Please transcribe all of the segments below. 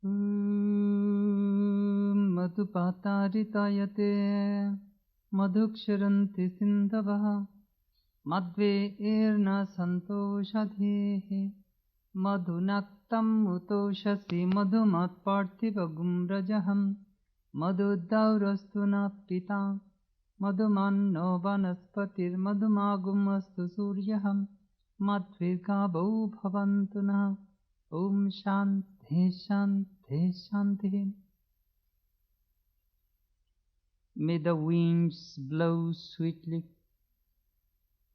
Madhupatarithayate madhuksharanti sindavaha madve erna santoshadhehe madhunaktam utoshasi madhumat parthivagum rajaham madhudaurastu napita madhumanno vanaspatir madhumagumastu suryaham madvirgabau bhavantu nah. Om Shanti Shanti Shanti. May the winds blow sweetly,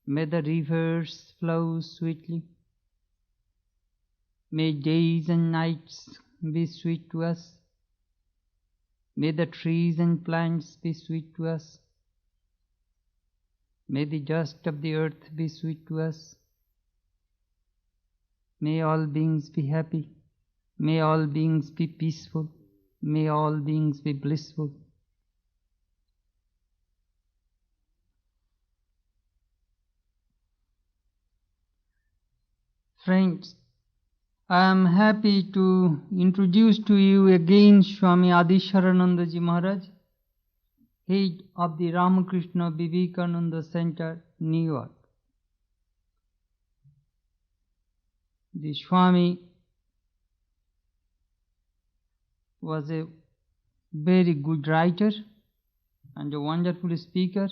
may the rivers flow sweetly, may days and nights be sweet to us, may the trees and plants be sweet to us, may the dust of the earth be sweet to us. May all beings be happy, may all beings be peaceful, may all beings be blissful. Friends, I am happy to introduce to you again Swami Adiswarananda Ji Maharaj, head of the Ramakrishna-Vivekananda Center, New York. The Swami was a very good writer and a wonderful speaker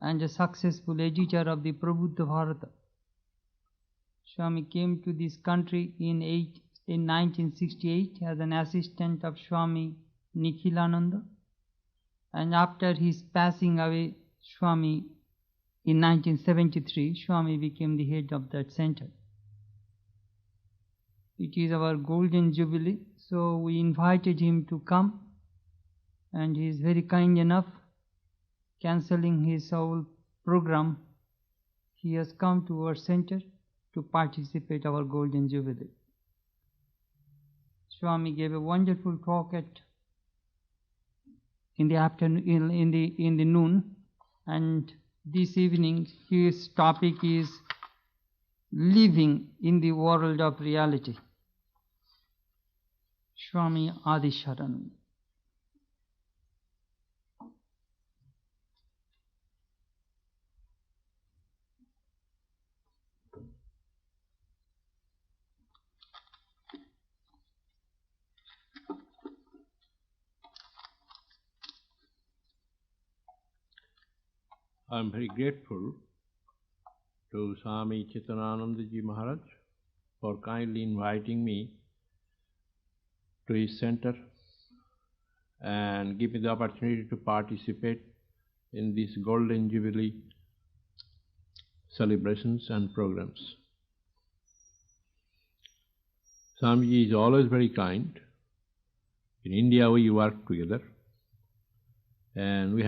and a successful editor of the Prabuddha Bharata. Swami came to this country in 1968 as an assistant of Swami Nikhilananda, and after his passing away, Swami, in 1973, Swami became the head of that center. It is our golden jubilee, so we invited him to come, and he is very kind enough, cancelling his whole program. He has come to our center to participate our golden jubilee. Swami gave a wonderful talk in the afternoon, in the noon, and this evening his topic is living in the world of reality. Swami Adiswarananda. I am very grateful to Swami Chitanananda Ji Maharaj for kindly inviting me to his center and give me the opportunity to participate in these Golden Jubilee celebrations and programs. Swamiji is always very kind. In India we work together, and we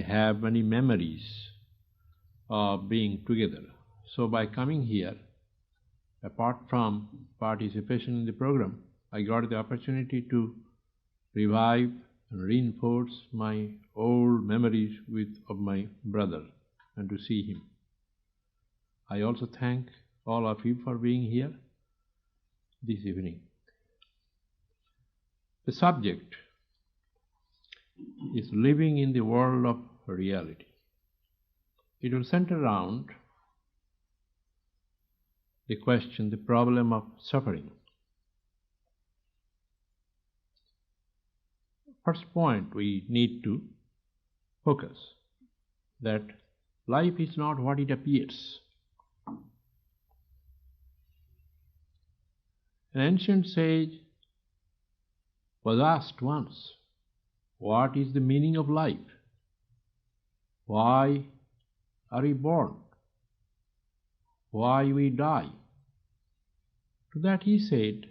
have many memories of being together. So by coming here, apart from participation in the program, I got the opportunity to revive and reinforce my old memories of my brother and to see him. I also thank all of you for being here this evening. The subject is living in the world of reality. It will center around the question, the problem of suffering. First point we need to focus that life is not what it appears. An ancient sage was asked once, what is the meaning of life? Why are we born? Why we die? To that he said,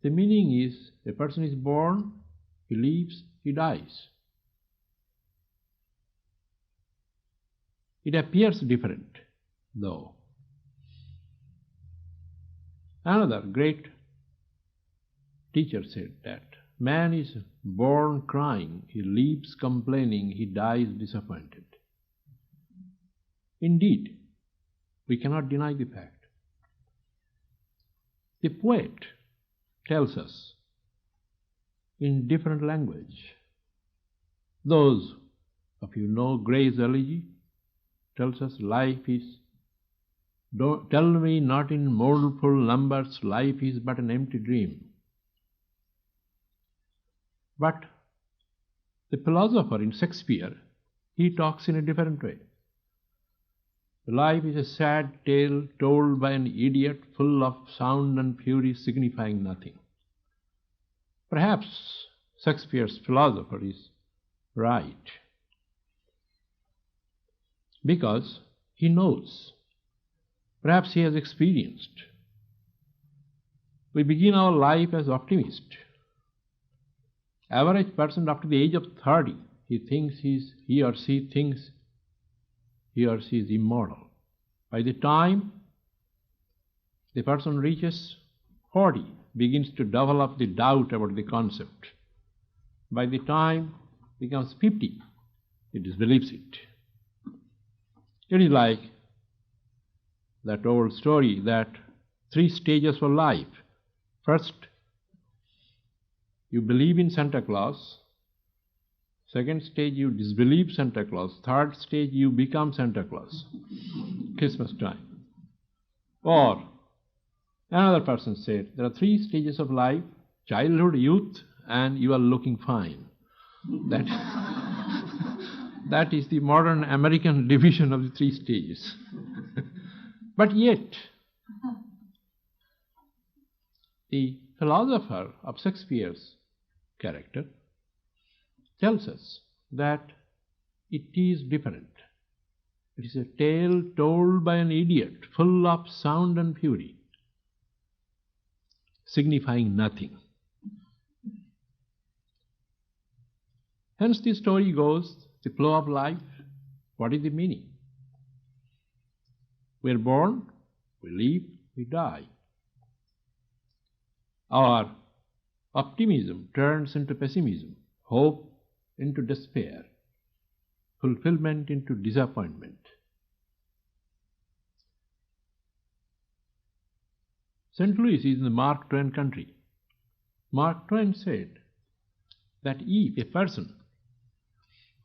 the meaning is a person is born, he lives, he dies. It appears different, though. Another great teacher said that man is born crying, he lives complaining, he dies disappointed. Indeed, we cannot deny the fact. The poet tells us in different language. Those of you know Gray's elegy tells us life is, don't tell me not in mournful numbers, life is but an empty dream. But the philosopher in Shakespeare, he talks in a different way. Life is a sad tale told by an idiot, full of sound and fury, signifying nothing. Perhaps Shakespeare's philosopher is right, because he knows, perhaps he has experienced. We begin our life as optimists. Average person after the age of 30, he or she thinks he or she is immortal. By the time the person reaches 40, begins to develop the doubt about the concept. By the time he becomes 50, he disbelieves it. It is like that old story that 3 stages for life. First, you believe in Santa Claus. Second stage, you disbelieve Santa Claus. Third stage, you become Santa Claus. Christmas time. Or another person said, there are 3 stages of life: childhood, youth, and you are looking fine. That is the modern American division of the 3 stages. But yet, the philosopher of Shakespeare's character tells us that it is different. It is a tale told by an idiot, full of sound and fury, signifying nothing. Hence the story goes, the flow of life. What is the meaning? We are born, we live, we die. Our optimism turns into pessimism, hope into despair, fulfillment into disappointment. St. Louis is in the Mark Twain country. Mark Twain said that if a person,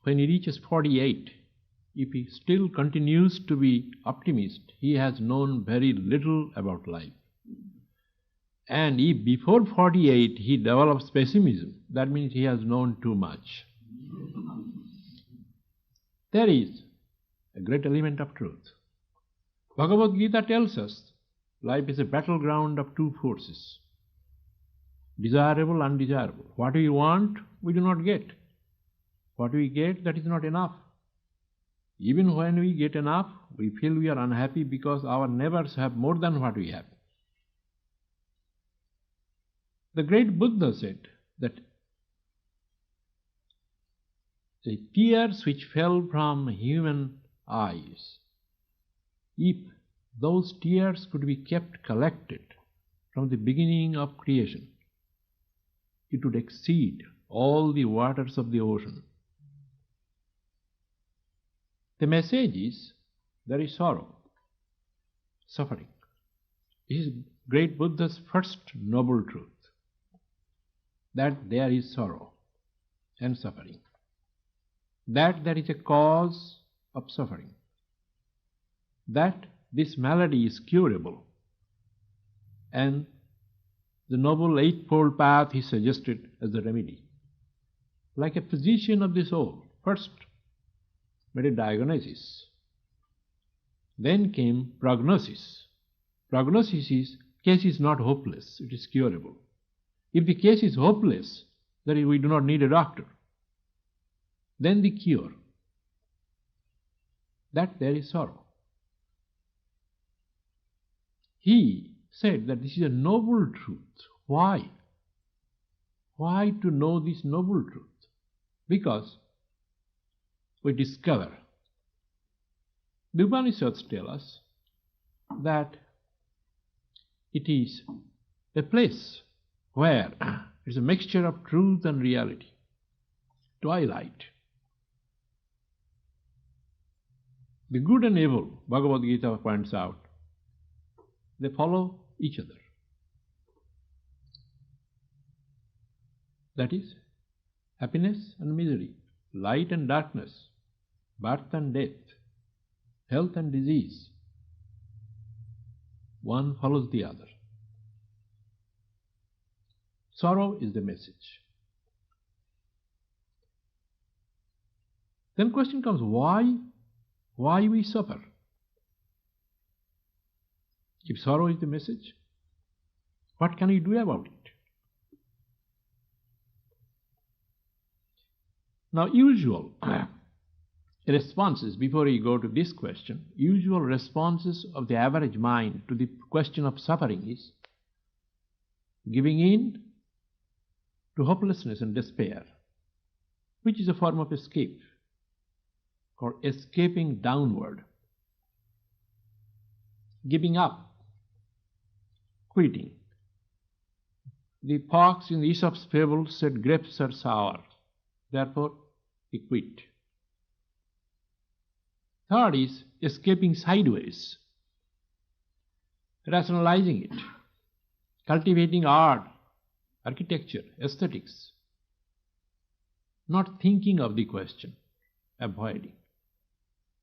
when he reaches 48, if he still continues to be optimist, he has known very little about life. And if before 48 he develops pessimism, that means he has known too much. There is a great element of truth. Bhagavad Gita tells us life is a battleground of 2 forces, desirable, undesirable. What we want, we do not get. What we get, that is not enough. Even when we get enough, we feel we are unhappy because our neighbors have more than what we have. The great Buddha said that the tears which fell from human eyes, if those tears could be kept collected from the beginning of creation, it would exceed all the waters of the ocean. The message is, there is sorrow, suffering. This is great Buddha's first noble truth, that there is sorrow and suffering, that there is a cause of suffering, that this malady is curable, and the noble eightfold path he suggested as a remedy. Like a physician of the soul, first made a diagnosis, then came prognosis. Prognosis is, case is not hopeless, it is curable. If the case is hopeless, then we do not need a doctor. Then the cure, that there is sorrow. He said that this is a noble truth. Why? Why to know this noble truth? Because we discover, the Upanishads tell us that it is a place where it's a mixture of truth and reality, twilight. The good and evil, Bhagavad Gita points out, they follow each other. That is, happiness and misery, light and darkness, birth and death, health and disease. One follows the other. Sorrow is the message. Then question comes, why we suffer? If sorrow is the message, what can we do about it? Now, usual responses, before we go to this question, usual responses of the average mind to the question of suffering is giving in to hopelessness and despair, which is a form of escape, or escaping downward, giving up, quitting. The fox in Aesop's fable said grapes are sour, therefore he quit. Third is escaping sideways, rationalizing it, cultivating art, architecture, aesthetics, not thinking of the question, avoiding.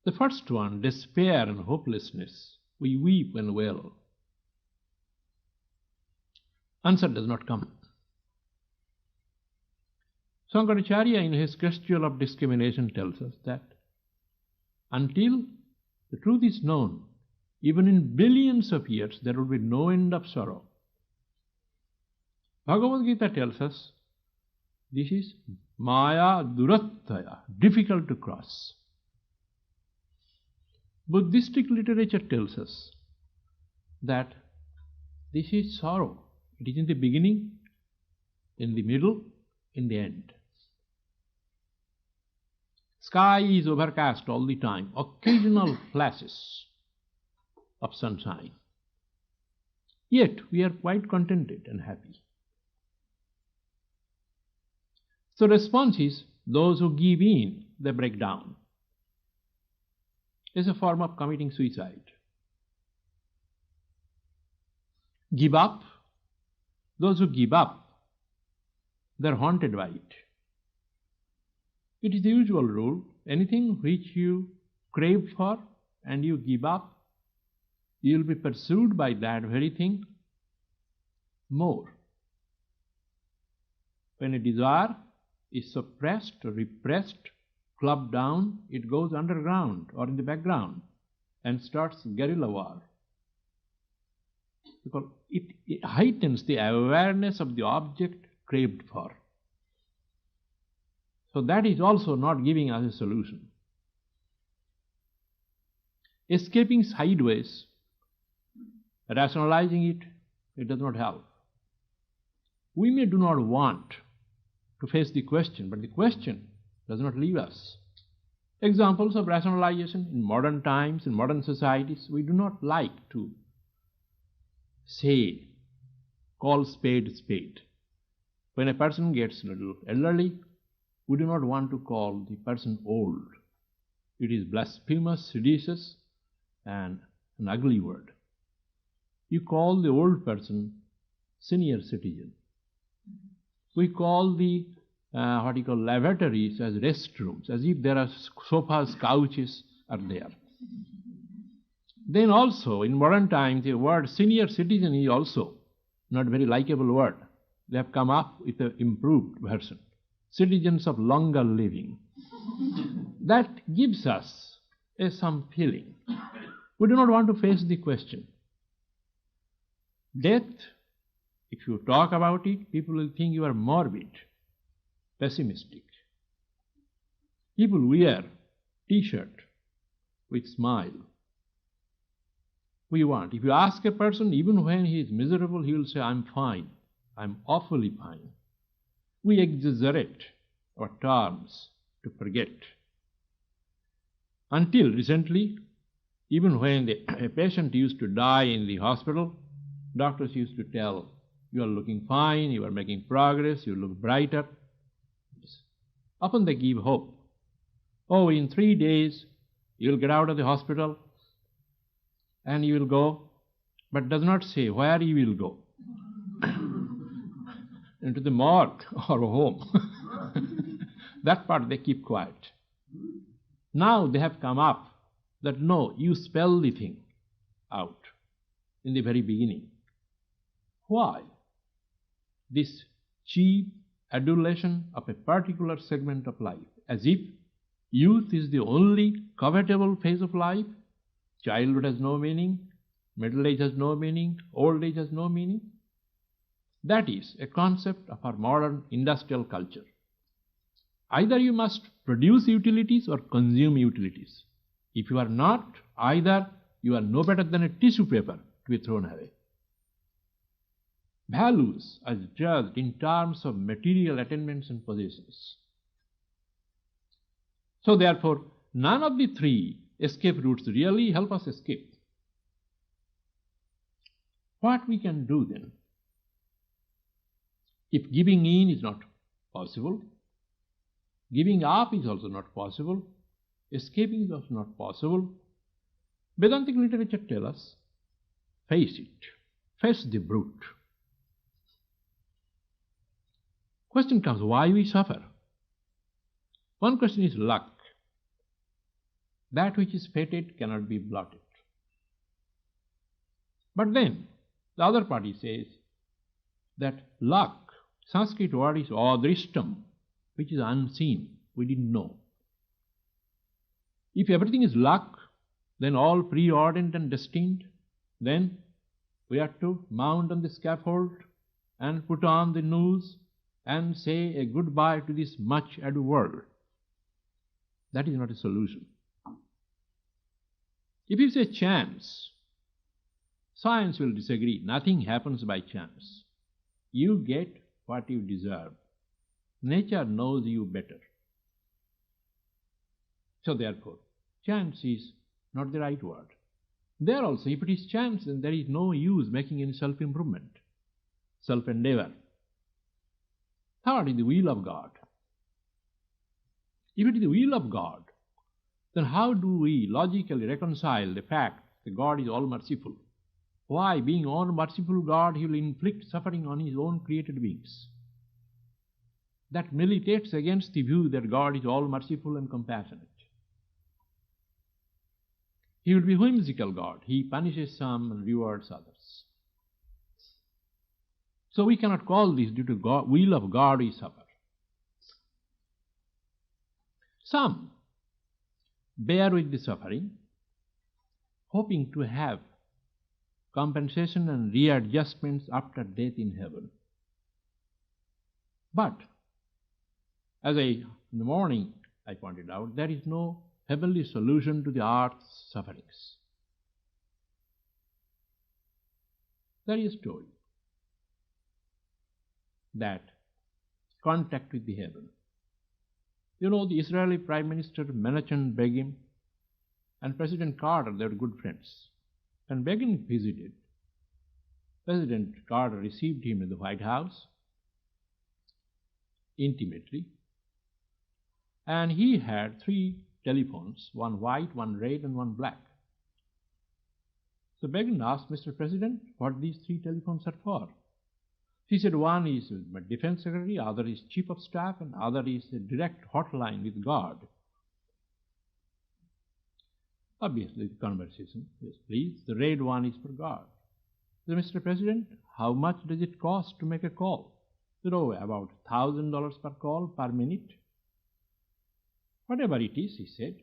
The first one, despair and hopelessness, we weep and wail. Answer does not come. Shankaracharya in his Question of Discrimination tells us that until the truth is known, even in billions of years, there will be no end of sorrow. Bhagavad Gita tells us this is Maya Durattaya, difficult to cross. Buddhistic literature tells us that this is sorrow. It is in the beginning, in the middle, in the end. Sky is overcast all the time, occasional flashes of sunshine. Yet we are quite contented and happy. So response is, those who give in, they break down. It's a form of committing suicide. Give up. Those who give up, they're haunted by it. It is the usual rule. Anything which you crave for and you give up, you will be pursued by that very thing more. When a desire is suppressed or repressed, clubbed down, it goes underground or in the background and starts guerrilla war. Because it heightens the awareness of the object craved for. So that is also not giving us a solution. Escaping sideways, rationalizing it, it does not help. We may do not want to face the question, but the question does not leave us. Examples of rationalization in modern times, in modern societies, we do not like to say, call spade spade. When a person gets a little elderly, we do not want to call the person old. It is blasphemous, seditious, and an ugly word. You call the old person senior citizen. We call the lavatories as restrooms, as if there are sofas, couches are there. Then also, in modern times, the word senior citizen is also not very likable word. They have come up with an improved version. Citizens of longer living. That gives us some feeling. We do not want to face the question. Death, if you talk about it, people will think you are morbid, pessimistic. People wear t-shirt with smile. We want. If you ask a person, even when he is miserable, he will say, I'm fine. I'm awfully fine. We exaggerate our terms to forget. Until recently, even when a patient used to die in the hospital, doctors used to tell, you are looking fine, you are making progress, you look brighter. Often they give hope. Oh, in 3 days, you will get out of the hospital and you will go, but does not say where you will go. into the morgue or home. That part they keep quiet. Now they have come up that no, you spell the thing out in the very beginning. Why? This cheap adulation of a particular segment of life, as if youth is the only covetable phase of life. Childhood has no meaning, middle age has no meaning, old age has no meaning. That is a concept of our modern industrial culture. Either you must produce utilities or consume utilities. If you are not either, you are no better than a tissue paper to be thrown away. Values are judged in terms of material attainments and possessions. So therefore, none of the three escape routes really help us escape. What we can do then? If giving in is not possible, giving up is also not possible, escaping is also not possible, Vedantic literature tells us, face it, face the brute. Question comes, why we suffer? One question is luck. That which is fated cannot be blotted. But then, the other party says that luck, Sanskrit word is adrishtam, which is unseen, we didn't know. If everything is luck, then all preordained and destined, then we have to mount on the scaffold and put on the noose and say a goodbye to this much ado world. That is not a solution. If you say chance, science will disagree. Nothing happens by chance. You get what you deserve. Nature knows you better. So therefore, chance is not the right word. There also, if it is chance, then there is no use making any self-improvement, self-endeavor. Third is the will of God. If it is the will of God, then how do we logically reconcile the fact that God is all-merciful? Why, being all-merciful God, He will inflict suffering on His own created beings? That militates against the view that God is all-merciful and compassionate. He will be whimsical God. He punishes some and rewards others. So we cannot call this due to will of God we suffer. Some bear with the suffering, hoping to have compensation and readjustments after death in heaven. But, in the morning I pointed out, there is no heavenly solution to the earth's sufferings. There is a story that contact with the heaven. You know, the Israeli Prime Minister Menachem Begin and President Carter, they were good friends. When Begin visited, President Carter received him in the White House intimately, and he had 3 telephones, one white, one red, and one black. So Begin asked, Mr. President, what these 3 telephones are for? He said, one is my defense secretary, other is chief of staff, and other is a direct hotline with God. Obviously, the conversation, yes, please, the red one is for God. So, Mr. President, how much does it cost to make a call? You know, about $1,000 per call per minute. Whatever it is, he said,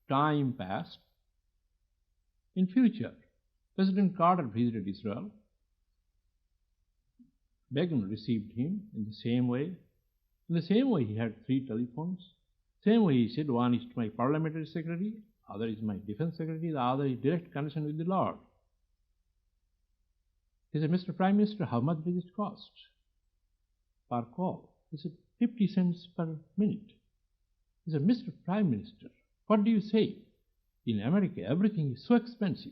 time passed. In future, President Carter visited Israel. Begin received him in the same way. In the same way, he had 3 telephones. Same way, he said, one is to my parliamentary secretary, other is my defense secretary, the other is direct connection with the Lord. He said, Mr. Prime Minister, how much does it cost per call? He said, 50 cents per minute. He said, Mr. Prime Minister, what do you say? In America, everything is so expensive.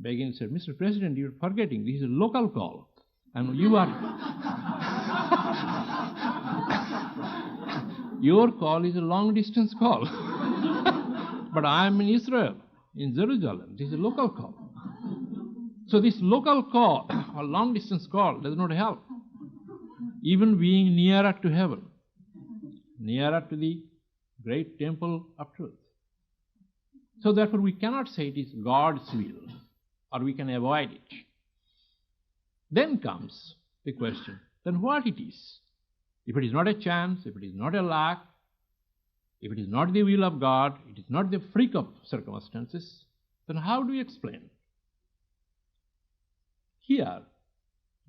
Begin said, Mr. President, you're forgetting, this is a local call. And you are... Your call is a long-distance call. But I am in Israel, in Jerusalem. This is a local call. So this local call, or long-distance call, does not help. even being nearer to heaven, nearer to the great temple of truth. So therefore we cannot say it is God's will, or we can avoid it. Then comes the question, then what it is? If it is not a chance, if it is not a luck, if it is not the will of God, it is not the freak of circumstances, then how do you explain? Here,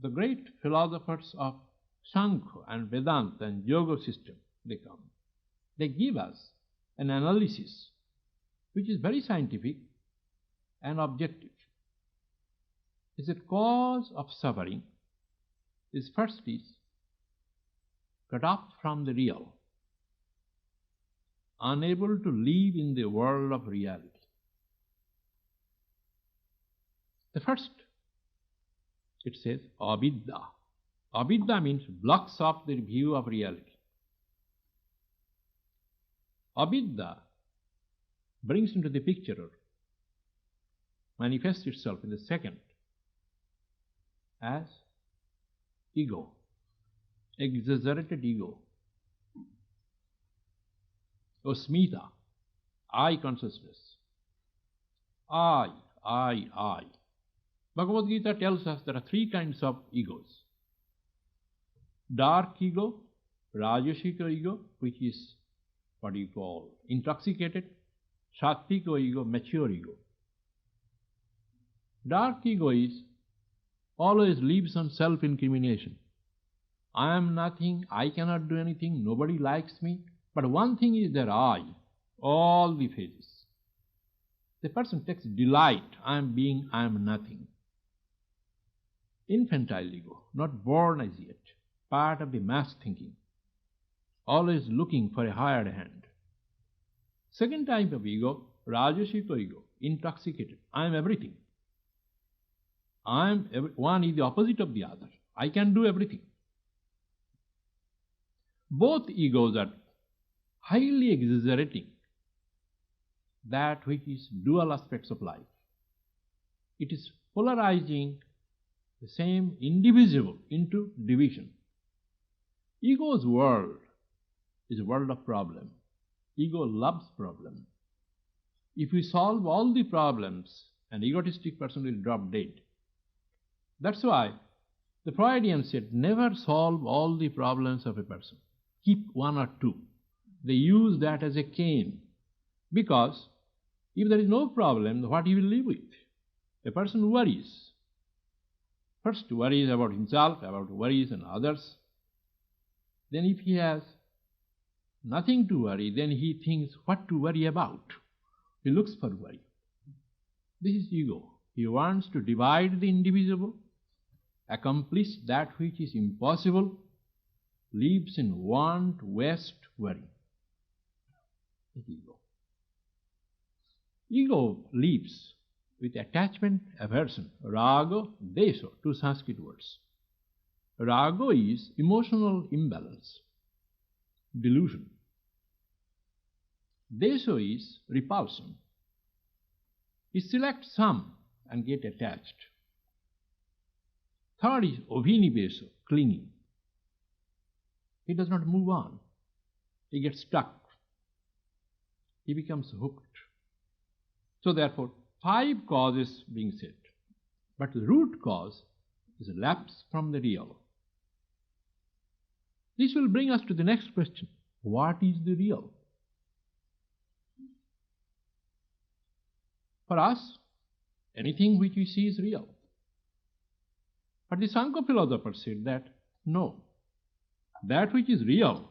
the great philosophers of Sankhya and Vedanta and Yoga system, they come. They give us an analysis which is very scientific and objective. Is the cause of suffering is first is cut off from the real, unable to live in the world of reality. The first, it says avidya. Avidya means blocks off the view of reality. Avidya brings into the picture or manifests itself in the second as ego, exaggerated ego. Osmita, I consciousness. I. Bhagavad Gita tells us there are three kinds of egos. Dark ego, Rajasika ego, which is what you call intoxicated, Sattvika ego, mature ego. Dark ego is always lives on self-incrimination. I am nothing, I cannot do anything, nobody likes me. But one thing is there, I, all the phases. The person takes delight, I am being, I am nothing. Infantile ego, not born as yet, part of the mass thinking, always looking for a hired hand. Second type of ego, Rajasika ego, intoxicated, I am everything. One is the opposite of the other. I can do everything. Both egos are highly exaggerating that which is dual aspects of life. It is polarizing the same indivisible into division. Ego's world is a world of problem. Ego loves problem. If we solve all the problems, an egotistic person will drop dead. That's why the Freudian said, never solve all the problems of a person. Keep one or two. They use that as a cane. Because if there is no problem, what he will live with? A person worries. First worries about himself, about worries and others. Then if he has nothing to worry, then he thinks what to worry about. He looks for worry. This is ego. He wants to divide the indivisible, accomplish that which is impossible, lives in want, waste, worry. Ego. Ego lives with attachment, aversion, raga, desha, two Sanskrit words. Raga is emotional imbalance, delusion. Desha is repulsion. He selects some and get attached. Third is abhinivesa, clinging. He does not move on. He gets stuck. He becomes hooked. So therefore, 5 causes being said. But the root cause is a lapse from the real. This will bring us to the next question. What is the real? For us, anything which we see is real. But the Sankhya philosopher said that, no, that which is real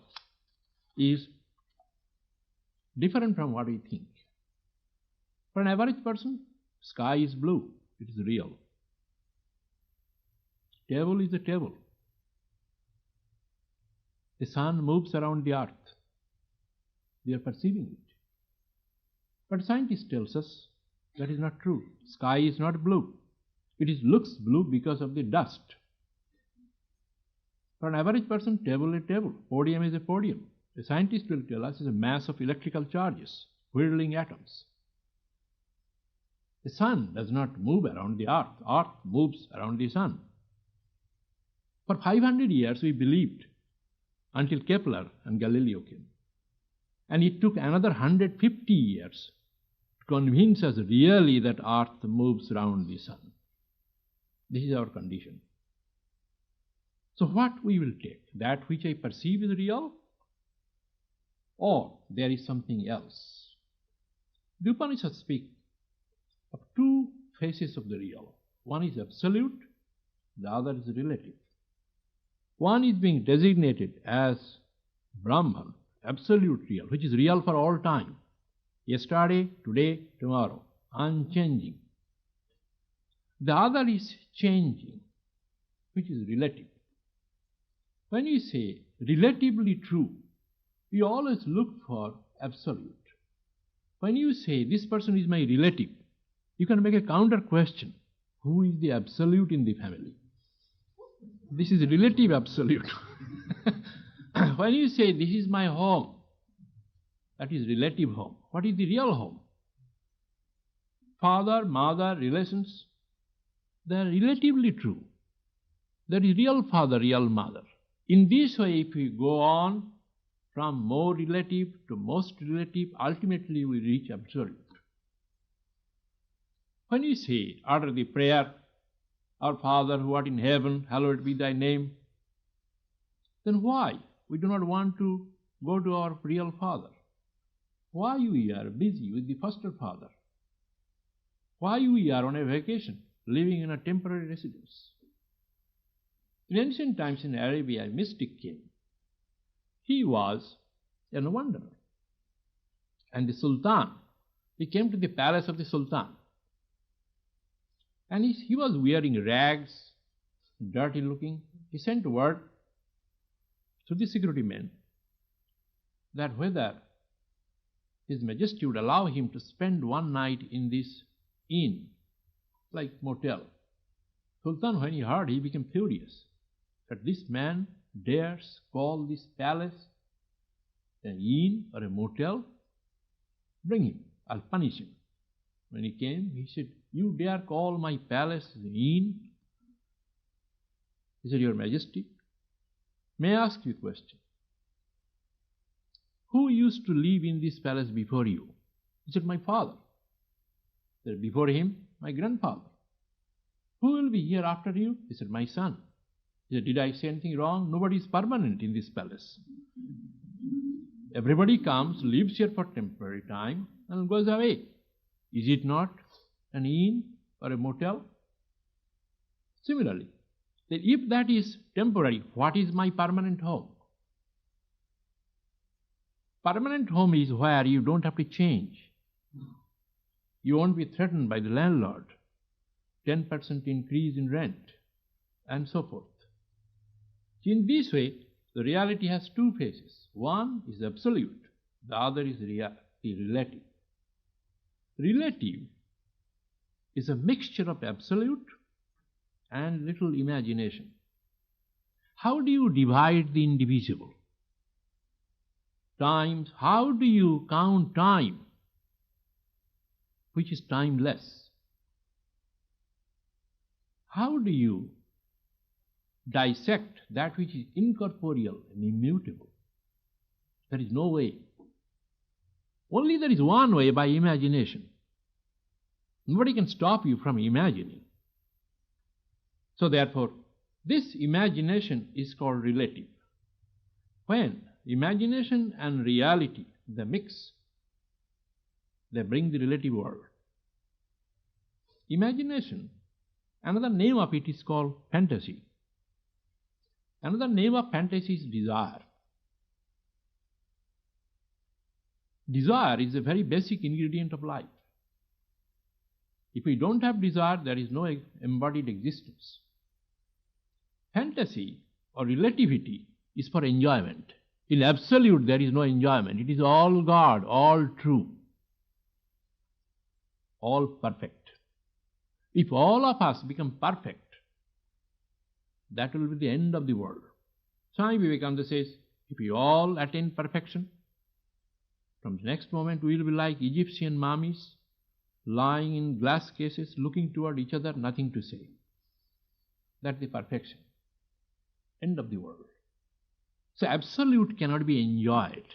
is different from what we think. For an average person, sky is blue, it is real. Table is a table. The sun moves around the earth. We are perceiving it. But scientist tells us that is not true. Sky is not blue. It looks blue because of the dust. For an average person, table is a table. Podium is a podium. A scientist will tell us it's a mass of electrical charges, whirling atoms. The sun does not move around the earth. Earth moves around the sun. For 500 years we believed, until Kepler and Galileo came. And it took another 150 years to convince us really that Earth moves around the sun. This is our condition. So what we will take? That which I perceive is real? Or there is something else? The Upanishads speak of two faces of the real. One is absolute, the other is relative. One is being designated as Brahman, absolute real, which is real for all time. Yesterday, today, tomorrow, unchanging. The other is changing, which is relative. When you say relatively true, you always look for absolute. When you say this person is my relative, you can make a counter question. Who is the absolute in the family? This is relative absolute. When you say this is my home, that is relative home. What is the real home? Father, mother, relations, they are relatively true. There is real father, real mother. In this way, if we go on from more relative to most relative, ultimately we reach absolute. When you say, utter the prayer, Our Father who art in heaven, hallowed be thy name, then why we do not want to go to our real Father? Why we are busy with the foster father? Why we are on a vacation, living in a temporary residence? In ancient times in Arabia, a mystic came. He was a wanderer. And the Sultan, he came to the palace of the Sultan. And he was wearing rags, dirty looking. He sent word to the security men that whether His Majesty would allow him to spend one night in this inn, like motel. Sultan, when he heard, he became furious that this man dares call this palace an inn or a motel. Bring him, I'll punish him. When he came, he said, you dare call my palace an inn? He said, Your Majesty, may I ask you a question? Who used to live in this palace before you? He said, my father. He said, before him, my grandfather. Who will be here after you? He said, my son. He said, did I say anything wrong? Nobody is permanent in this palace. Everybody comes, lives here for temporary time, and goes away. Is it not an inn or a motel? Similarly, if that is temporary, what is my permanent home? Permanent home is where you don't have to change. You won't be threatened by the landlord, 10% increase in rent, and so forth. In this way, the reality has two faces. One is absolute, the other is relative. Relative is a mixture of absolute and little imagination. How do you divide the indivisible? Times, how do you count time, which is timeless? How do you dissect that which is incorporeal and immutable? There is no way. Only there is one way, by imagination. Nobody can stop you from imagining. So therefore, this imagination is called relative. When imagination and reality, they mix, they bring the relative world. Imagination, another name of it is called fantasy. Another name of fantasy is desire. Desire is a very basic ingredient of life. If we don't have desire, there is no embodied existence. Fantasy or relativity is for enjoyment. In absolute, there is no enjoyment. It is all God, all true, all perfect. If all of us become perfect, that will be the end of the world. Swami Vivekananda says, if we all attain perfection, from the next moment we will be like Egyptian mummies, lying in glass cases, looking toward each other, nothing to say. That's the perfection. end of the world. So absolute cannot be enjoyed.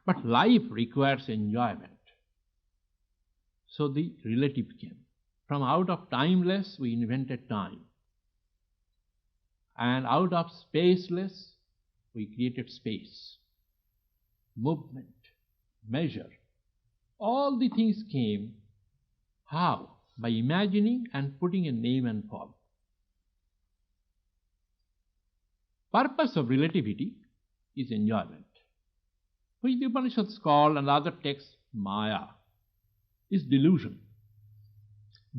But life requires enjoyment. So the relative came. From out of timeless, we invented time. And out of spaceless, we created space. Movement, measure. All the things came. How? By imagining and putting a name and form. Purpose of relativity is enjoyment, which the Upanishads call, and other texts, Maya, is delusion.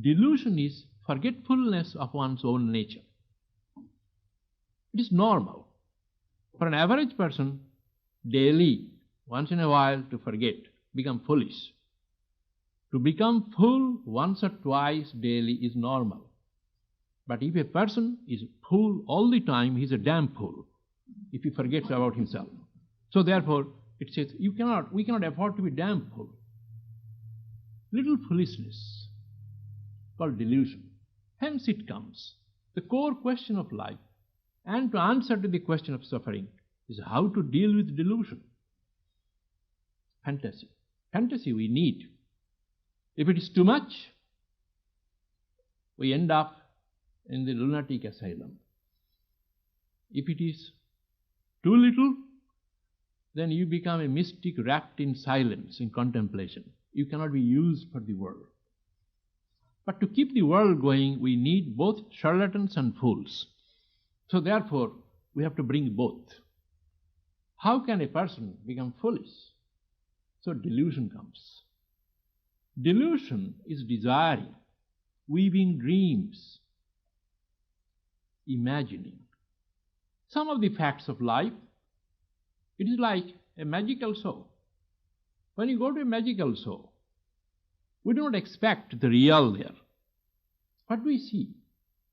Delusion is forgetfulness of one's own nature. It is normal for an average person daily, once in a while, to forget, become foolish. To become fool once or twice daily is normal. But if a person is fool all the time, he is a damn fool if he forgets about himself. So therefore, it says we cannot afford to be damn fool. Little foolishness, called delusion. Hence it comes. The core question of life, and to answer to the question of suffering, is how to deal with delusion. Fantasy. Fantasy we need. If it is too much, we end up in the lunatic asylum. If it is too little, then you become a mystic wrapped in silence, in contemplation. You cannot be used for the world. But to keep the world going, we need both charlatans and fools. So therefore, we have to bring both. How can a person become foolish? So delusion comes. Delusion is desiring, weaving dreams, imagining. Some of the facts of life, it is like a magical show. When you go to a magical show, we do not expect the real there. What do we see?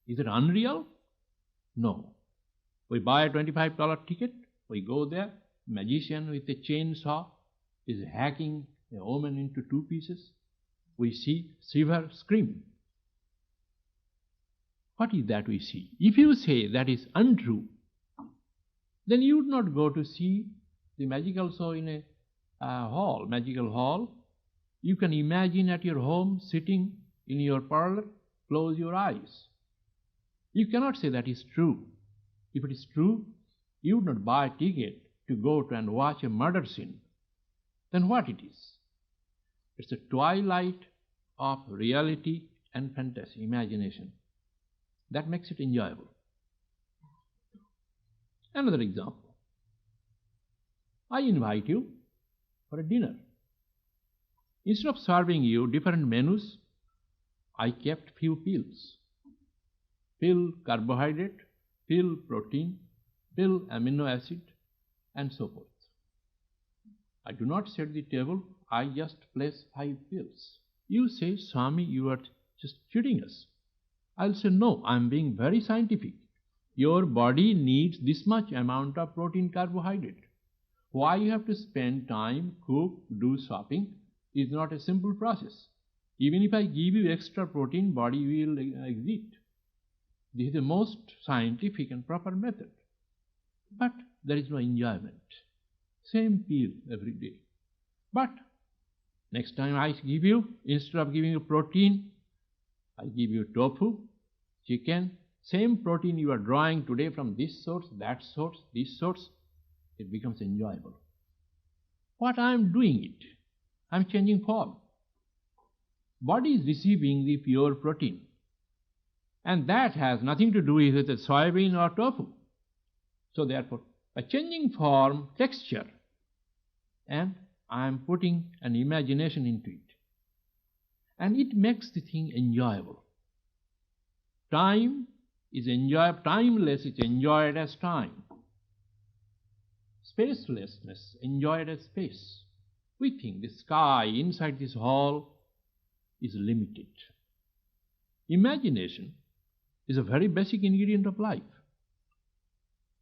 Is it unreal? No. We buy a $25 ticket, we go there, magician with a chainsaw is hacking a woman into two pieces. We see Shiva scream. What is that we see? If you say that is untrue, then you would not go to see the magical show in a magical hall. You can imagine at your home, sitting in your parlor, close your eyes. You cannot say that is true. If it is true, you would not buy a ticket to go to and watch a murder scene. Then what it is? It's a twilight of reality and fantasy, imagination. That makes it enjoyable. Another example. I invite you for a dinner. Instead of serving you different menus, I kept few pills. Pill carbohydrate, pill protein, pill amino acid, and so forth. I do not set the table, I just place 5 pills. You say, Swami, you are just cheating us. I'll say, no, I'm being very scientific. Your body needs this much amount of protein carbohydrate. Why you have to spend time, cook, do shopping is not a simple process. Even if I give you extra protein, body will exit. This is the most scientific and proper method. But there is no enjoyment. Same pill every day. But next time I give you, instead of giving you protein, I give you tofu, chicken, same protein you are drawing today from this source, that source, this source, it becomes enjoyable. What I am doing it? I am changing form. Body is receiving the pure protein. And that has nothing to do with the soybean or tofu. So therefore, by changing form, texture, and I am putting an imagination into it. And it makes the thing enjoyable. Time is enjoyable, timeless is enjoyed as time. Spacelessness enjoyed as space. We think the sky inside this hall is limited. Imagination is a very basic ingredient of life.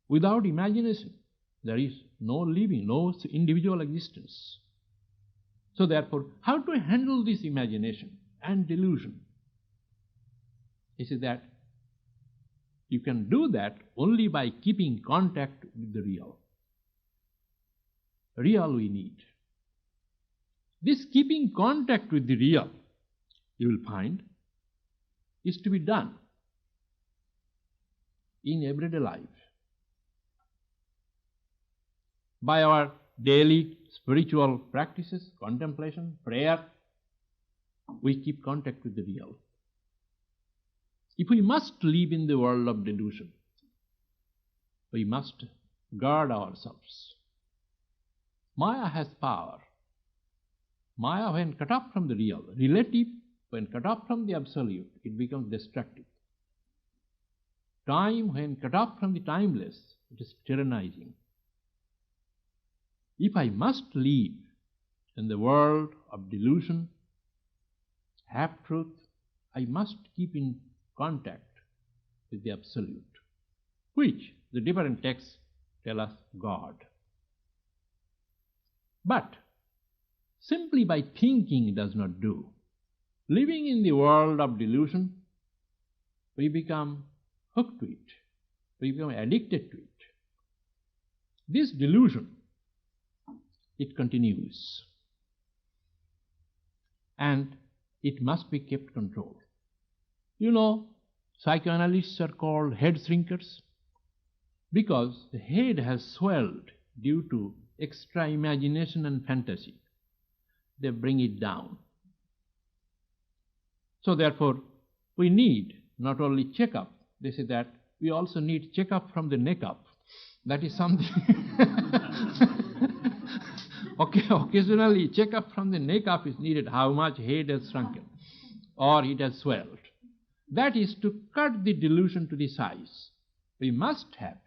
Without imagination, there is no living, no individual existence. So therefore, how to handle this imagination and delusion? He says that You can do that only by keeping contact with the real. Real we need. This keeping contact with the real, you will find, is to be done in everyday life. By our daily spiritual practices, contemplation, prayer, we keep contact with the real. If we must live in the world of delusion, we must guard ourselves. Maya has power. Maya, when cut off from the real, relative, when cut off from the absolute, it becomes destructive. Time, when cut off from the timeless, it is tyrannizing. If I must live in the world of delusion, half-truth, I must keep in contact with the absolute, which the different texts tell us God. But simply by thinking does not do. Living in the world of delusion, we become hooked to it. We become addicted to it. This delusion, it continues. And it must be kept controlled. You know, psychoanalysts are called head shrinkers because the head has swelled due to extra imagination and fantasy. They bring it down. So therefore, we need not only check-up, they say that we also need check-up from the neck up. That is something. Okay, occasionally check-up from the neck up is needed, how much head has shrunken or it has swelled. That is to cut the delusion to the size. We must have,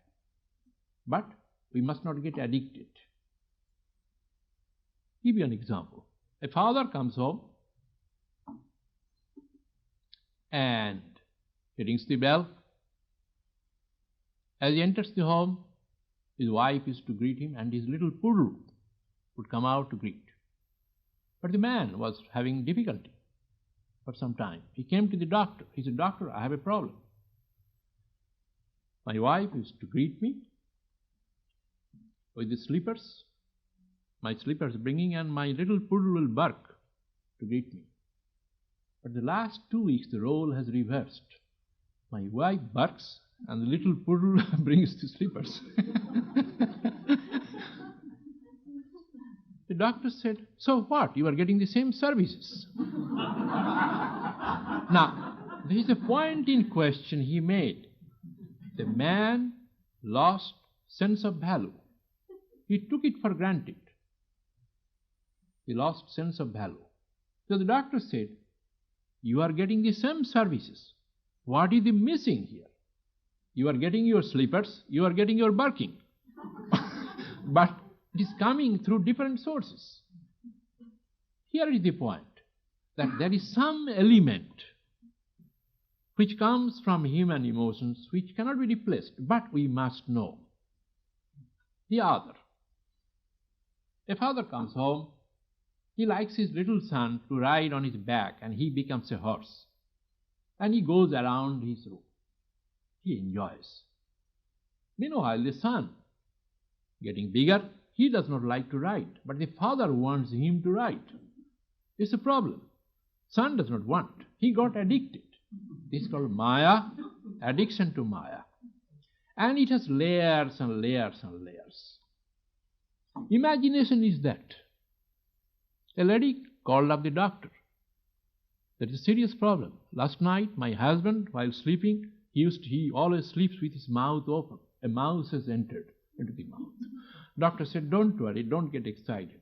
but we must not get addicted. Give you an example. A father comes home and he rings the bell. As he enters the home, his wife is to greet him and his little poodle would come out to greet. But the man was having difficulty for some time. He came to the doctor. He said, "Doctor, I have a problem. My wife is to greet me with the slippers, my slippers bringing, and my little poodle will bark to greet me. But the last 2 weeks the role has reversed. My wife barks and the little poodle brings the slippers." The doctor said, "So what? You are getting the same services." Now, there is a point in question he made. The man lost sense of value. He took it for granted. He lost sense of value. So the doctor said, "You are getting the same services. What is the missing here? You are getting your slippers, you are getting your barking." But it is coming through different sources. Here is the point, that there is some element which comes from human emotions which cannot be replaced, but we must know. The other. A father comes home, he likes his little son to ride on his back and he becomes a horse. And he goes around his room. He enjoys. Meanwhile, the son, getting bigger, he does not like to ride, but the father wants him to ride. It's a problem. Son does not want. He got addicted. This is called Maya, addiction to Maya. And it has layers and layers and layers. Imagination is that. A lady called up the doctor. There is a serious problem. Last night, my husband, while sleeping, he always sleeps with his mouth open. A mouse has entered into the mouth. Doctor said, "Don't worry, don't get excited.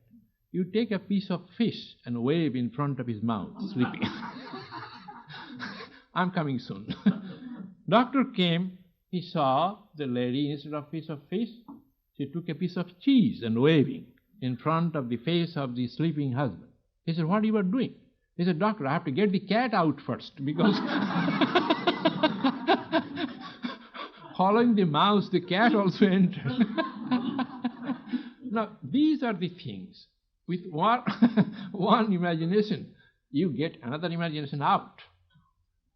You take a piece of fish and wave in front of his mouth, sleeping." "I'm coming soon." Doctor came, he saw the lady, instead of piece of fish, she took a piece of cheese and waving in front of the face of the sleeping husband. He said, "What you are doing?" He said, "Doctor, I have to get the cat out first, because following the mouse, the cat also entered." Now, these are the things. With one imagination, you get another imagination out.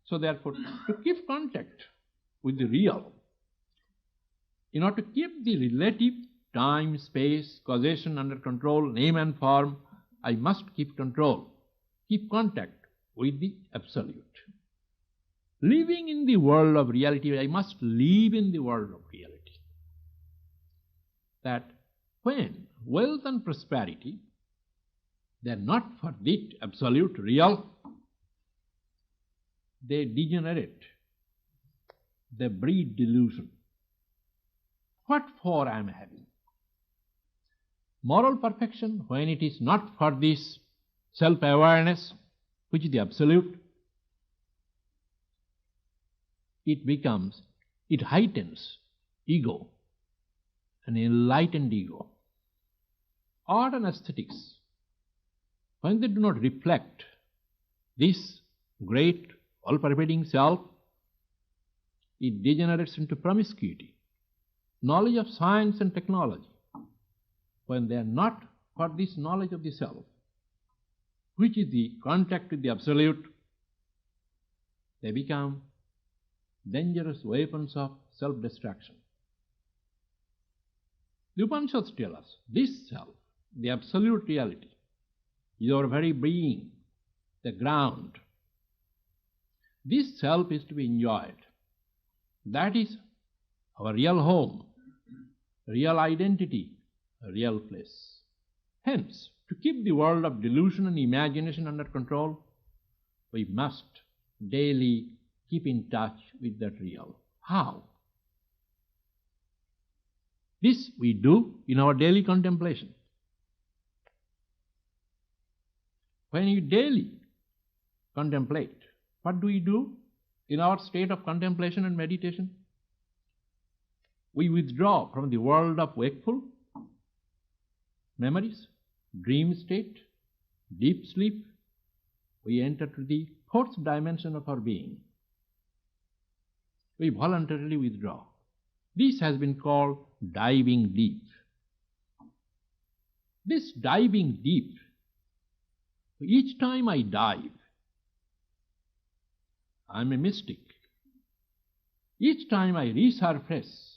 So therefore, to keep contact with the real. In order to keep the relative time, space, causation under control, name and form, I must keep control, keep contact with the Absolute. Living in the world of reality, I must live in the world of reality. That when wealth and prosperity, they are not for the absolute real, they degenerate, they breed delusion. What for I am having? Moral perfection, when it is not for this self-awareness, which is the absolute, it heightens ego, an enlightened ego. Art and aesthetics, when they do not reflect this great all-pervading self, it degenerates into promiscuity. Knowledge of science and technology, when they are not for this knowledge of the self, which is the contact with the Absolute, they become dangerous weapons of self-destruction. The Upanishads tell us this self, the absolute reality, is our very being, the ground. This self is to be enjoyed. That is our real home, real identity, real place. Hence, to keep the world of delusion and imagination under control, we must daily keep in touch with that real. How? This we do in our daily contemplation. When you daily contemplate, what do we do in our state of contemplation and meditation? We withdraw from the world of wakeful memories, dream state, deep sleep. We enter to the fourth dimension of our being. We voluntarily withdraw. This has been called diving deep. This diving deep, each time I dive, I am a mystic. Each time I resurface,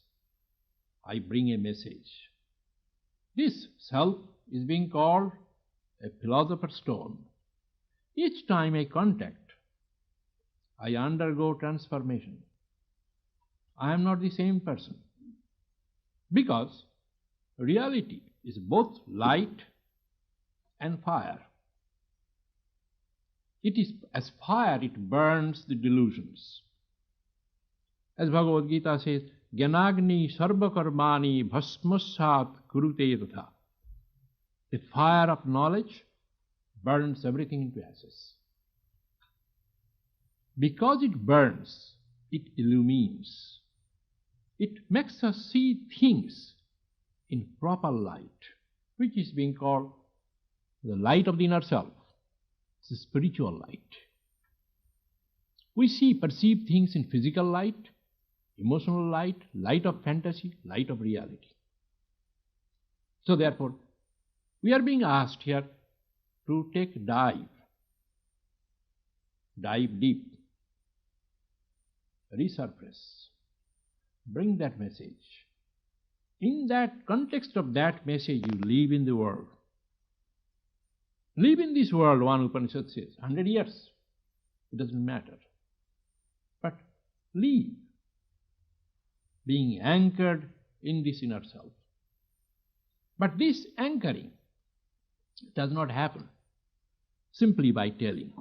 I bring a message. This self is being called a philosopher's stone. Each time I contact, I undergo transformation. I am not the same person. Because reality is both light and fire. It is as fire, it burns the delusions. As Bhagavad Gita says, Gyanagni sarva karmani bhasmasat kurute tatha. The fire of knowledge burns everything into ashes. Because it burns, it illumines. It makes us see things in proper light, which is being called the light of the inner self. It's a spiritual light. We perceive things in physical light, emotional light, light of fantasy, light of reality. So therefore, we are being asked here to take a dive deep, resurface, bring that message. In that context of that message, you live in the world. Live in this world, one Upanishad says, 100 years. It doesn't matter. But live, being anchored in this inner self. But this anchoring does not happen simply by telling.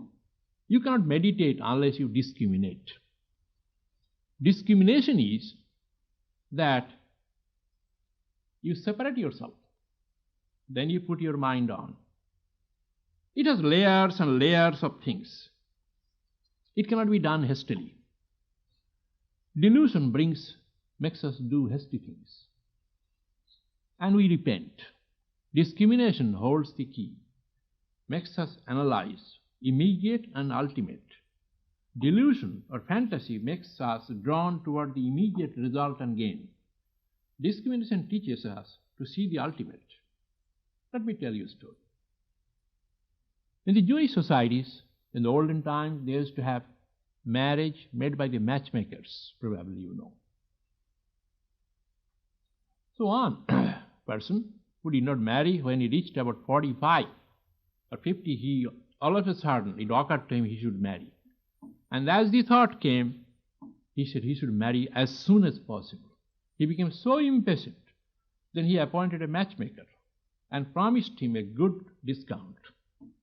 You cannot meditate unless you discriminate. Discrimination is that you separate yourself, then you put your mind on. It has layers and layers of things. It cannot be done hastily. Delusion makes us do hasty things. And we repent. Discrimination holds the key, makes us analyze immediate and ultimate. Delusion or fantasy makes us drawn toward the immediate result and gain. Discrimination teaches us to see the ultimate. Let me tell you a story. In the Jewish societies, in the olden times, they used to have marriage made by the matchmakers, probably you know. So one person who did not marry when he reached about 45 or 50, he all of a sudden it occurred to him he should marry. And as the thought came, he said he should marry as soon as possible. He became so impatient. Then he appointed a matchmaker and promised him a good discount.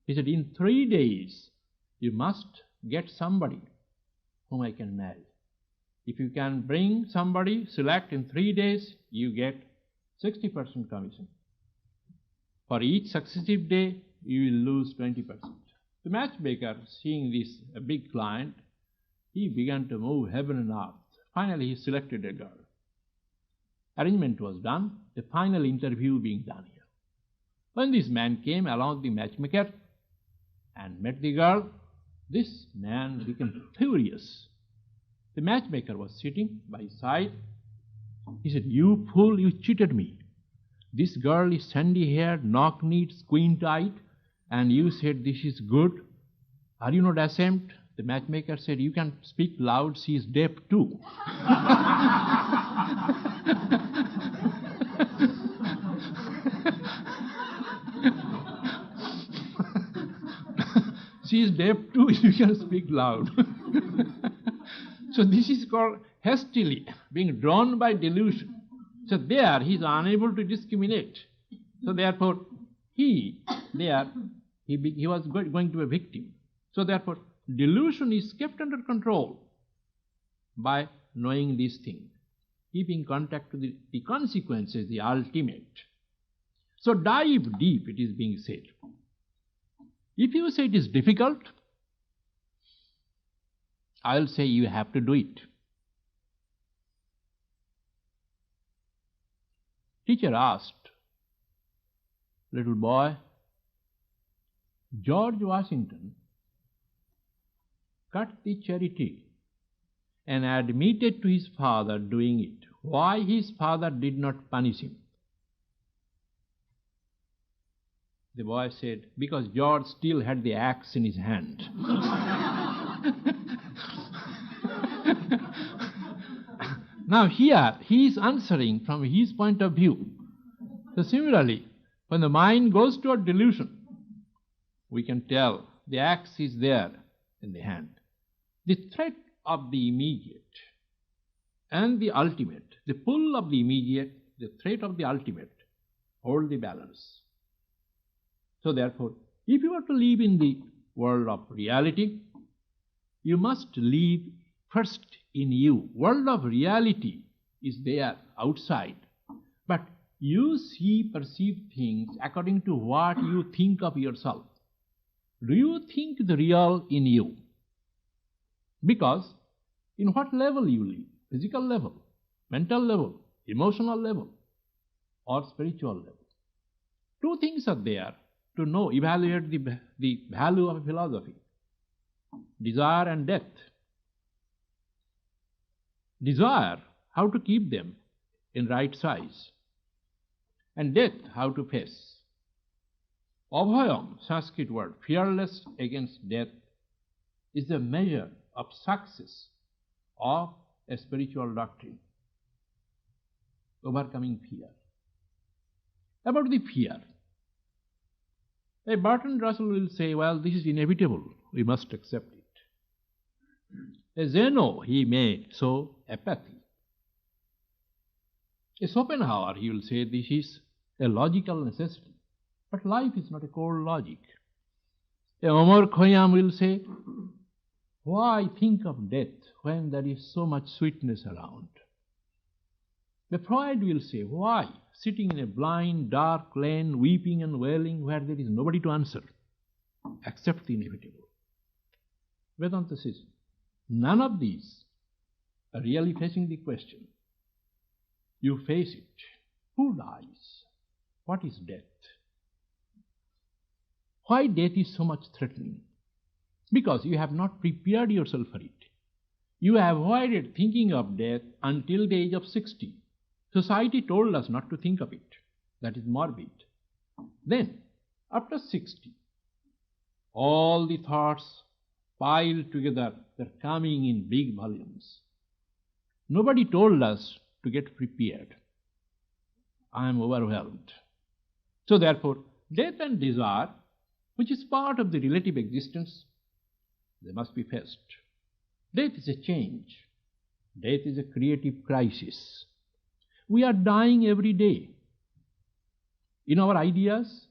He said, in 3 days, you must get somebody whom I can marry. If you can bring somebody, select in 3 days, you get 60% commission. For each successive day, you will lose 20%. The matchmaker, seeing this a big client, he began to move heaven and earth. Finally, he selected a girl. Arrangement was done, the final interview being done here. When this man came along with the matchmaker and met the girl, this man became furious. The matchmaker was sitting by his side. He said, "You fool, you cheated me. This girl is sandy-haired, knock-kneed, squint-eyed, and you said this is good. Are you not ashamed?" The matchmaker said, "You can speak loud, she is deaf too." She is deaf too, you can speak loud. So this is called hastily being drawn by delusion. So there he is unable to discriminate. So therefore he was going to be a victim. So therefore delusion is kept under control by knowing this thing, keeping contact to the consequences, the ultimate. So dive deep, it is being said. If you say it is difficult, I will say you have to do it. Teacher asked, "Little boy, George Washington cut the cherry tree and admitted to his father doing it. Why his father did not punish him?" The boy said, "Because George still had the axe in his hand." Now here he is answering from his point of view. So similarly, when the mind goes toward delusion, we can tell the axe is there in the hand. The threat of the immediate and the ultimate, the pull of the immediate, the threat of the ultimate, hold the balance. So therefore, if you are to live in the world of reality, you must live first in you. World of reality is there outside, but you see, perceive things according to what you think of yourself. Do you think the real in you? Because in what level you live? Physical level, mental level, emotional level, or spiritual level? Two things are there to know, evaluate the value of a philosophy. Desire and death. Desire, how to keep them in right size. And death, how to face. Abhayam, Sanskrit word, fearless against death, is the measure of success of a spiritual doctrine. Overcoming fear. About the fear, a Bertrand Russell will say, well, this is inevitable, we must accept it. A Zeno, he may show apathy. A Schopenhauer, he will say, this is a logical necessity. But life is not a cold logic. A Omar Khayyam will say, why think of death when there is so much sweetness around? The Freud will say, why sitting in a blind, dark lane, weeping and wailing where there is nobody to answer? Accept the inevitable. Vedanta says, none of these are really facing the question. You face it. Who dies? What is death? Why death is so much threatening? Because you have not prepared yourself for it. You avoided thinking of death until the age of 60. Society told us not to think of it. That is morbid. Then, after 60, all the thoughts piled together, they're coming in big volumes. Nobody told us to get prepared. I am overwhelmed. So therefore, death and desire, which is part of the relative existence, they must be faced. Death is a change. Death is a creative crisis. We are dying every day. In our ideas,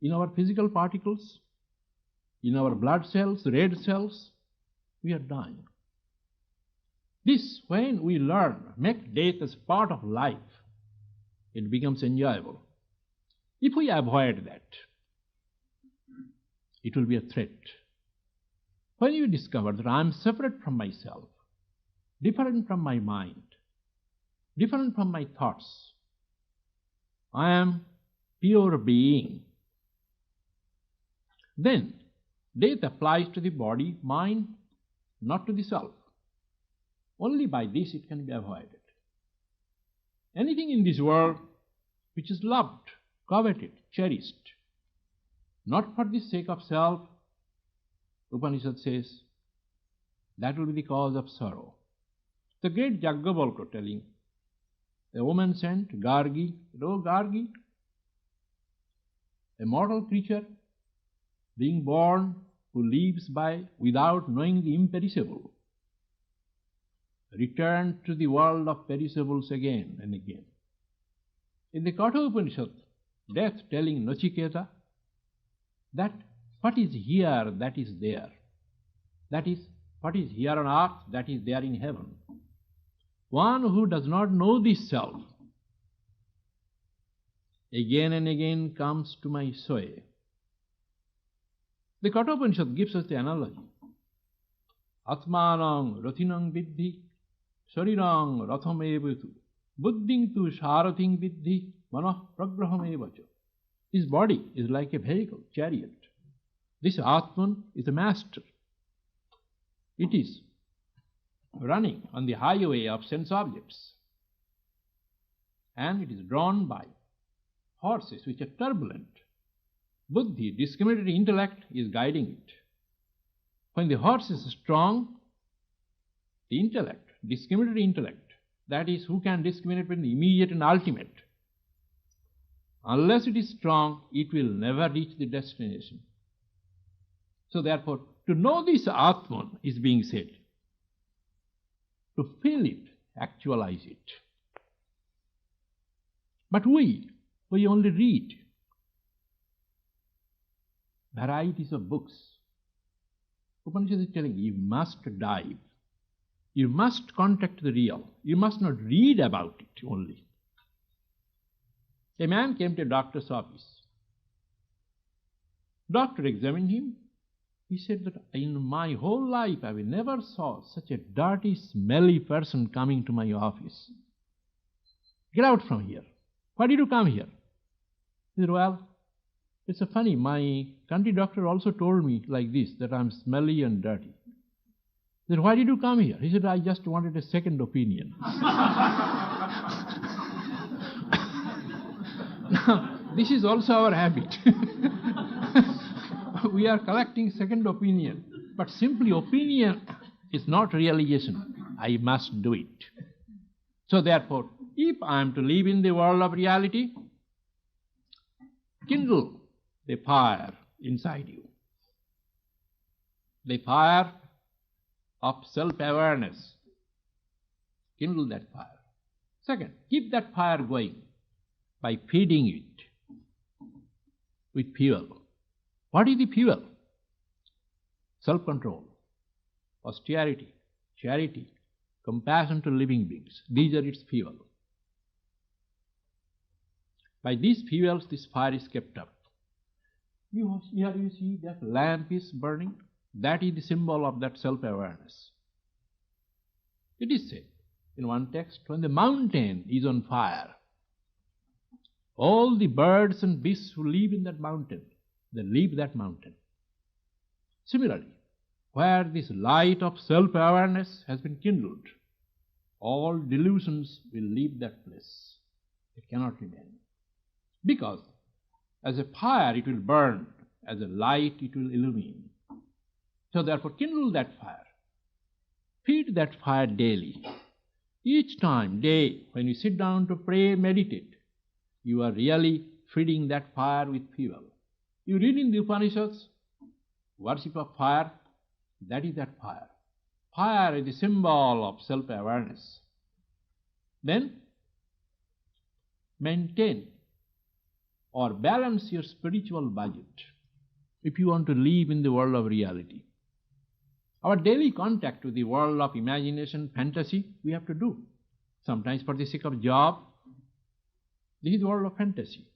in our physical particles, in our blood cells, red cells, we are dying. This, when we learn, make death as part of life, it becomes enjoyable. If we avoid that, it will be a threat. When you discover that I am separate from myself, different from my mind, different from my thoughts, I am pure being, then death applies to the body, mind, not to the self. Only by this it can be avoided. Anything in this world which is loved, coveted, cherished, not for the sake of self, Upanishad says, that will be the cause of sorrow. The great Yajnavalkya telling, a woman sent Gargi, Gargi, a mortal creature, being born, who lives without knowing the imperishable, returned to the world of perishables again and again. In the Katha Upanishad, death telling Nachiketa that what is here, that is there. That is, what is here on earth, that is there in heaven. One who does not know this self, again and again comes to my sway. The Katha Upanishad gives us the analogy. Atmanang rathinang viddhi, sharirang ratham evetu, buddhing tu sharathing viddhi, manah pragraham evacha. This body is like a vehicle, chariot. This Atman is a master. It is running on the highway of sense objects, and it is drawn by horses which are turbulent. Buddhi, discriminatory intellect, is guiding it. When the horse is strong, the intellect, discriminatory intellect, that is, who can discriminate between the immediate and ultimate, unless it is strong, it will never reach the destination. So therefore, to know this Atman is being said. To feel it, actualize it. But we only read varieties of books. Upanishad is telling you must dive. You must contact the real. You must not read about it only. A man came to a doctor's office. Doctor examined him. He said that in my whole life I never saw such a dirty, smelly person coming to my office. Get out from here. Why did you come here? He said, well, it's so funny. My country doctor also told me like this, that I'm smelly and dirty. He said, why did you come here? He said, I just wanted a second opinion. Now, this is also our habit. We are collecting second opinion, but simply opinion is not realization. I must do it. So therefore, if I am to live in the world of reality, kindle the fire inside you. The fire of self-awareness. Kindle that fire. Second, keep that fire going by feeding it with fuel. What is the fuel? Self-control, austerity, charity, compassion to living beings. These are its fuel. By these fuels, this fire is kept up. Here you see that lamp is burning. That is the symbol of that self-awareness. It is said in one text, when the mountain is on fire, all the birds and beasts who live in that mountain, they leave that mountain. Similarly, where this light of self-awareness has been kindled, all delusions will leave that place. They cannot remain. Because as a fire it will burn, as a light it will illumine. So therefore, kindle that fire. Feed that fire daily. Each time, day, when you sit down to pray, meditate, you are really feeding that fire with fuel. You read in the Upanishads, worship of fire, that is that fire. Fire is the symbol of self-awareness. Then, maintain or balance your spiritual budget if you want to live in the world of reality. Our daily contact with the world of imagination, fantasy, we have to do. Sometimes for the sake of job, this is the world of fantasy.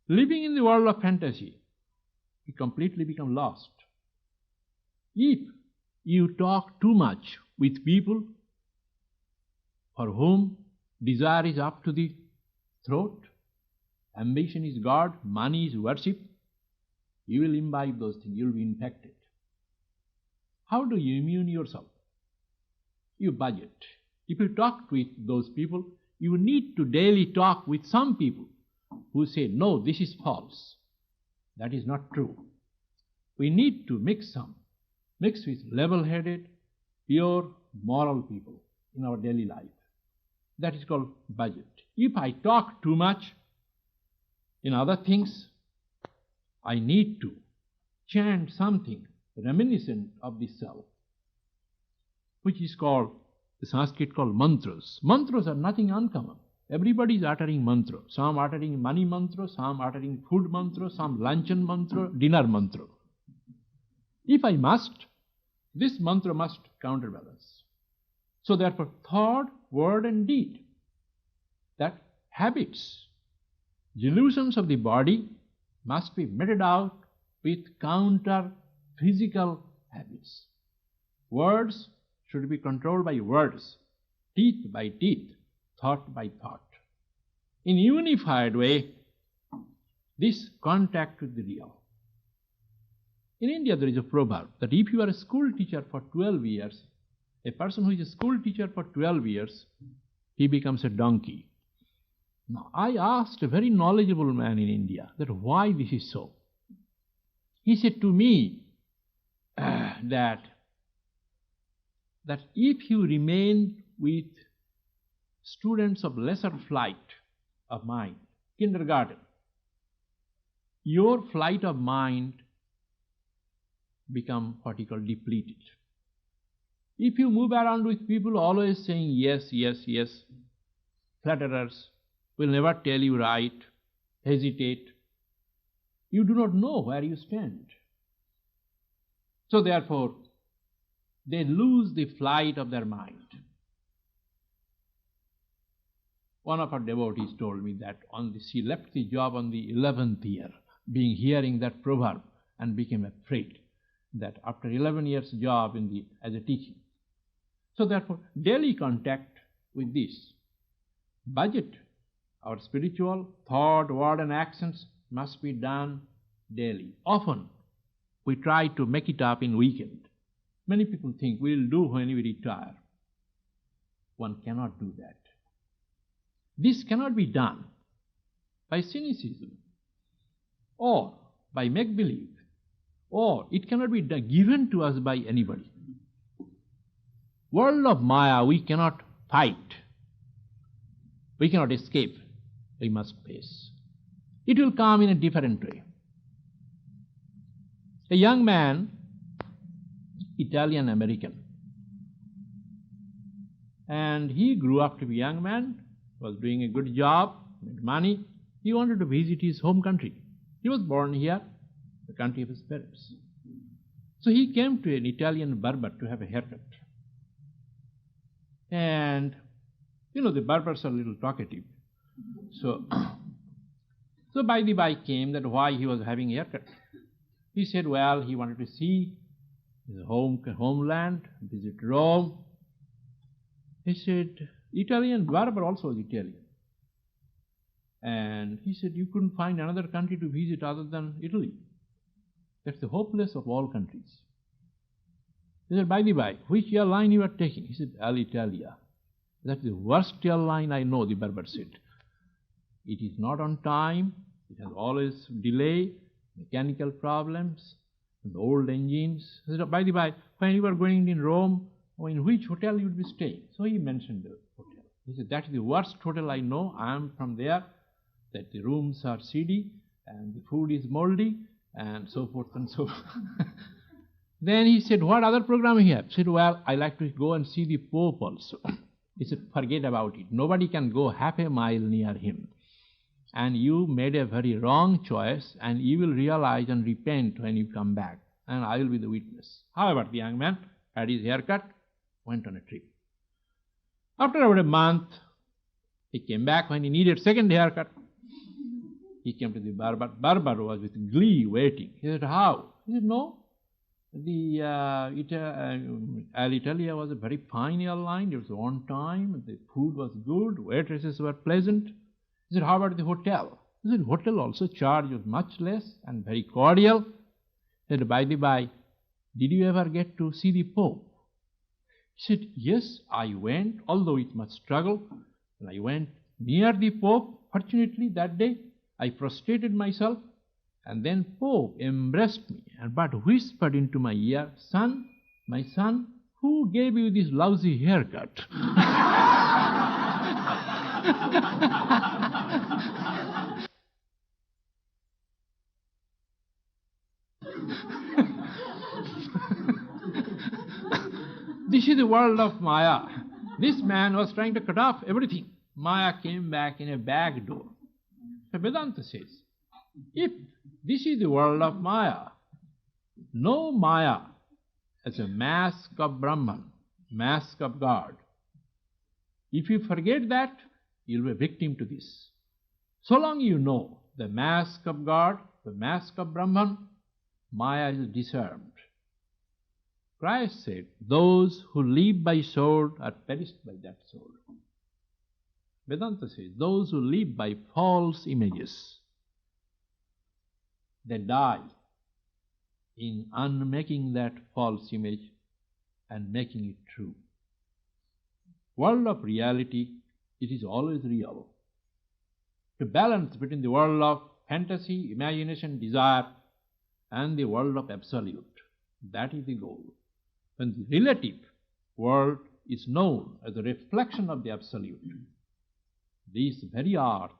Living in the world of fantasy, we completely become lost. If you talk too much with people for whom desire is up to the throat, ambition is God, money is worship, you will imbibe those things, you will be infected. How do you immune yourself? You budget. If you talk with those people, you need to daily talk with some people who say, no, this is false. That is not true. We need to mix with level-headed, pure, moral people in our daily life. That is called budget. If I talk too much in other things, I need to chant something reminiscent of the self, which is called, the Sanskrit called mantras. Mantras are nothing uncommon. Everybody is uttering mantra. Some uttering money mantra, some uttering food mantra, some luncheon mantra, dinner mantra. If I must, this mantra must counterbalance. So therefore, thought, word and deed, that habits, delusions of the body must be meted out with counter-physical habits. Words should be controlled by words, teeth by teeth, thought by thought. In unified way, this contact with the real. In India, there is a proverb that if you are a school teacher for 12 years, a person who is a school teacher for 12 years, he becomes a donkey. Now, I asked a very knowledgeable man in India that why this is so. He said to me that if you remain with students of lesser flight of mind, kindergarten, your flight of mind become what he called depleted. If you move around with people always saying yes, yes, yes, flatterers will never tell you right, hesitate, you do not know where you stand. So therefore, they lose the flight of their mind. One of our devotees told me that she left the job on the 11th year, hearing that proverb, and became afraid that after 11 years job as a teaching. So therefore, daily contact with this. Budget, our spiritual thought, word and actions must be done daily. Often, we try to make it up in weekend. Many people think we'll do when we retire. One cannot do that. This cannot be done by cynicism or by make-believe, or it cannot be given to us by anybody. World of Maya we cannot fight. We cannot escape. We must face. It will come in a different way. A young man, Italian-American, and he grew up to be a young man, was doing a good job, made money. He wanted to visit his home country. He was born here, the country of his parents. So he came to an Italian barber to have a haircut. And, the barbers are a little talkative. So by the by came that why he was having a haircut. He said, well, he wanted to see his homeland, visit Rome. He said, Italian barber also was Italian. And he said, you couldn't find another country to visit other than Italy. That's the hopeless of all countries. He said, by the by, which airline you are taking? He said, Alitalia. That's the worst airline I know, the barber said. It is not on time, it has always delay, mechanical problems, and old engines. He said, by the by, when you were going in Rome, in which hotel you would be staying? So he mentioned the hotel. He said, that is the worst hotel I know. I am from there, that the rooms are seedy and the food is moldy and so forth and so forth. Then he said, what other program you have? He said, well, I like to go and see the Pope also. He said, forget about it. Nobody can go half a mile near him. And you made a very wrong choice, and you will realize and repent when you come back, and I will be the witness. However, the young man had his haircut, went on a trip. After about a month, he came back when he needed second haircut. He came to the barber. Barber was with glee waiting. He said, how? He said, no. Alitalia was a very fine airline. It was on time. The food was good. Waitresses were pleasant. He said, how about the hotel? He said, hotel also charges much less and very cordial. He said, by the by, did you ever get to see the Pope? He said, yes, I went, although it must struggle. And I went near the Pope. Fortunately, that day, I prostrated myself, and then Pope embraced me and but whispered into my ear, son, my son, who gave you this lousy haircut? This is the world of Maya. This man was trying to cut off everything. Maya came back in a back door. So Vedanta says, if this is the world of Maya, know Maya as a mask of Brahman, mask of God. If you forget that, you'll be a victim to this. So long you know the mask of God, the mask of Brahman, Maya is disarmed. Christ said, those who live by sword are perished by that sword. Vedanta says, those who live by false images, they die in unmaking that false image and making it true. World of reality, it is always real. To balance between the world of fantasy, imagination, desire, and the world of absolute, that is the goal. When the relative world is known as a reflection of the absolute, this very earth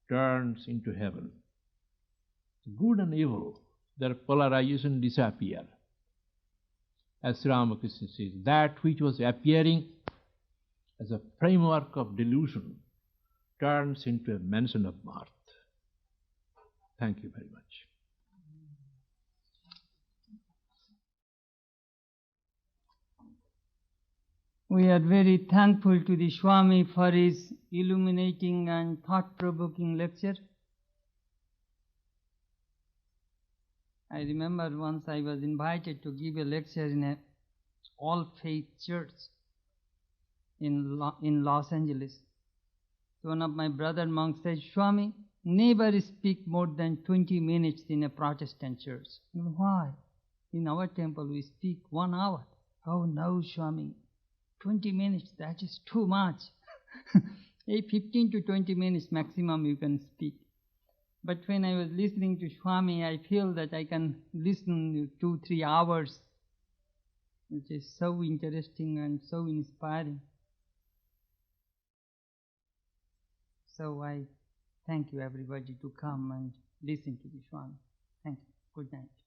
turns into heaven. Good and evil, their polarization disappear. As Sri Ramakrishna says, that which was appearing as a framework of delusion turns into a mansion of mirth. Thank you very much. We are very thankful to the Swami for his illuminating and thought-provoking lecture. I remember once I was invited to give a lecture in an all-faith church in Los Angeles. So one of my brother monks said, Swami, never speak more than 20 minutes in a Protestant church. Why? In our temple we speak 1 hour. Oh no, Swami. 20 minutes, that is too much. 15 to 20 minutes maximum you can speak. But when I was listening to Swami, I feel that I can listen 2-3 hours, which is so interesting and so inspiring. So I thank you everybody to come and listen to the Swami. Thank you. Good night.